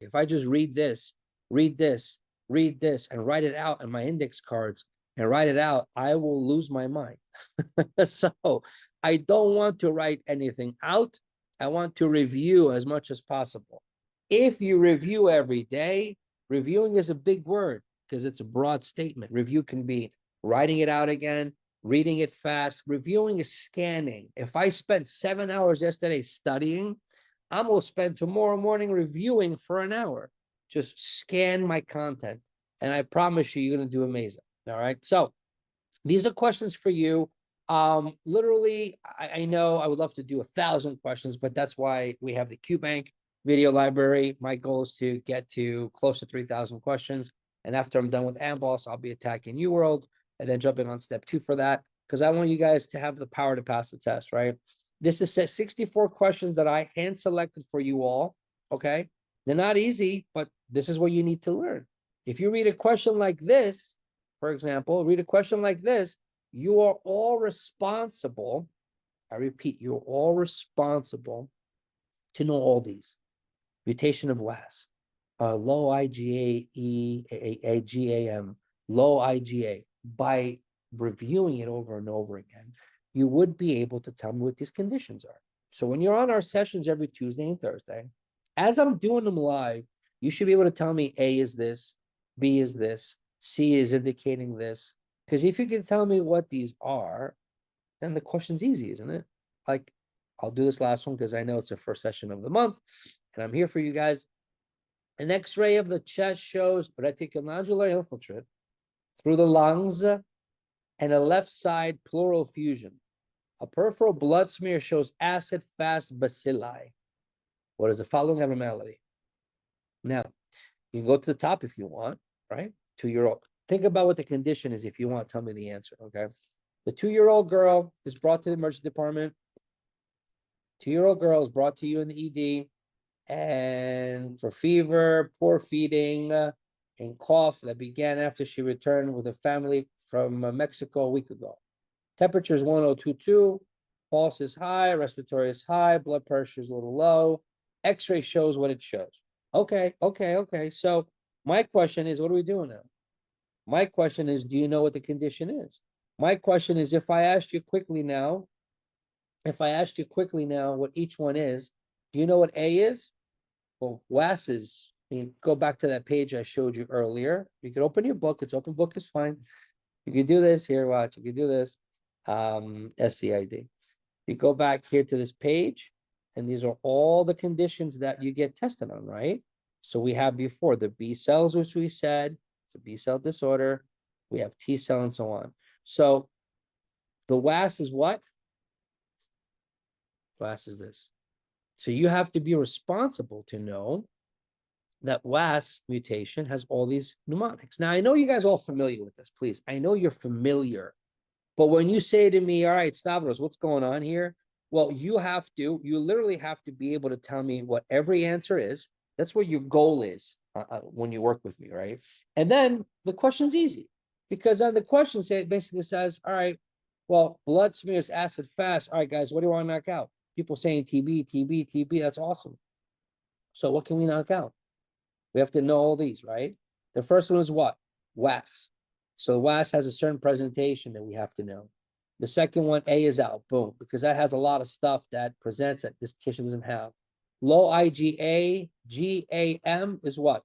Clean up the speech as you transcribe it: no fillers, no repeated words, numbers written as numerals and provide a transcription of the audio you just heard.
If I just read this, read this, read this, and write it out in my index cards and write it out, I will lose my mind. So I don't want to write anything out. I want to review as much as possible. If you review every day, reviewing is a big word because it's a broad statement. Review can be writing it out again, reading it fast. Reviewing is scanning. If I spent 7 hours yesterday studying, I'm going to spend tomorrow morning reviewing for an hour. Just scan my content. And I promise you, you're going to do amazing. All right. So these are questions for you. Literally, I know I would love to do 1,000 questions, but that's why we have the QBank video library. My goal is to get to close to 3,000 questions. And after I'm done with AMBOSS, I'll be attacking UWorld and then jumping on step 2 for that, because I want you guys to have the power to pass the test, right? This is 64 questions that I hand selected for you all, okay? They're not easy, but this is what you need to learn. If you read a question like this, for example, read a question like this, you are all responsible. I repeat, you're all responsible to know all these. Mutation of WAS, low IgA, GAM, low IgA. By reviewing it over and over again, you would be able to tell me what these conditions are. So when you're on our sessions every Tuesday and Thursday, as I'm doing them live, you should be able to tell me A is this, B is this, C is indicating this. Because if you can tell me what these are, then the question's easy, isn't it? Like, I'll do this last one because I know it's the first session of the month, and I'm here for you guys. An X-ray of the chest shows reticulonodular infiltrate through the lungs and a left side pleural effusion. A peripheral blood smear shows acid-fast bacilli. What is the following abnormality? Now, you can go to the top if you want, right? 2-year-old. Think about what the condition is if you want. Tell me the answer, okay? The 2-year-old girl is brought to the emergency department. 2-year-old girl is brought to you in the ED, and for fever, poor feeding, and cough that began after she returned with a family from Mexico a week ago. Temperature is 1022, pulse is high, respiratory is high, blood pressure is a little low. X-ray shows what it shows. Okay. So my question is, what are we doing now? My question is, do you know what the condition is? My question is, if I asked you quickly now what each one is, do you know what A is? Well, WAS is, I mean, go back to that page I showed you earlier. You can open your book. It's open book is fine. You can do this here, watch. You can do this. SCID. You go back here to this page, and these are all the conditions that you get tested on, right? So we have before the B cells, which we said, it's a B cell disorder. We have T cell and so on. So the WAS is what? WAS is this. So you have to be responsible to know that WAS mutation has all these mnemonics. Now, I know you guys are all familiar with this, please. I know you're familiar. But when you say to me, all right, Stavros, what's going on here? Well, you literally have to be able to tell me what every answer is. That's what your goal is when you work with me, right? And then the question's easy, because on the question basically says, all right, well, blood smears acid fast. All right, guys, what do you want to knock out? People saying TB, that's awesome. So what can we knock out? We have to know all these, right? The first one is what? WAS. So WAS has a certain presentation that we have to know. The second one, A is out, boom, because that has a lot of stuff that presents that this tissue doesn't have. Low IgA, GAM is what?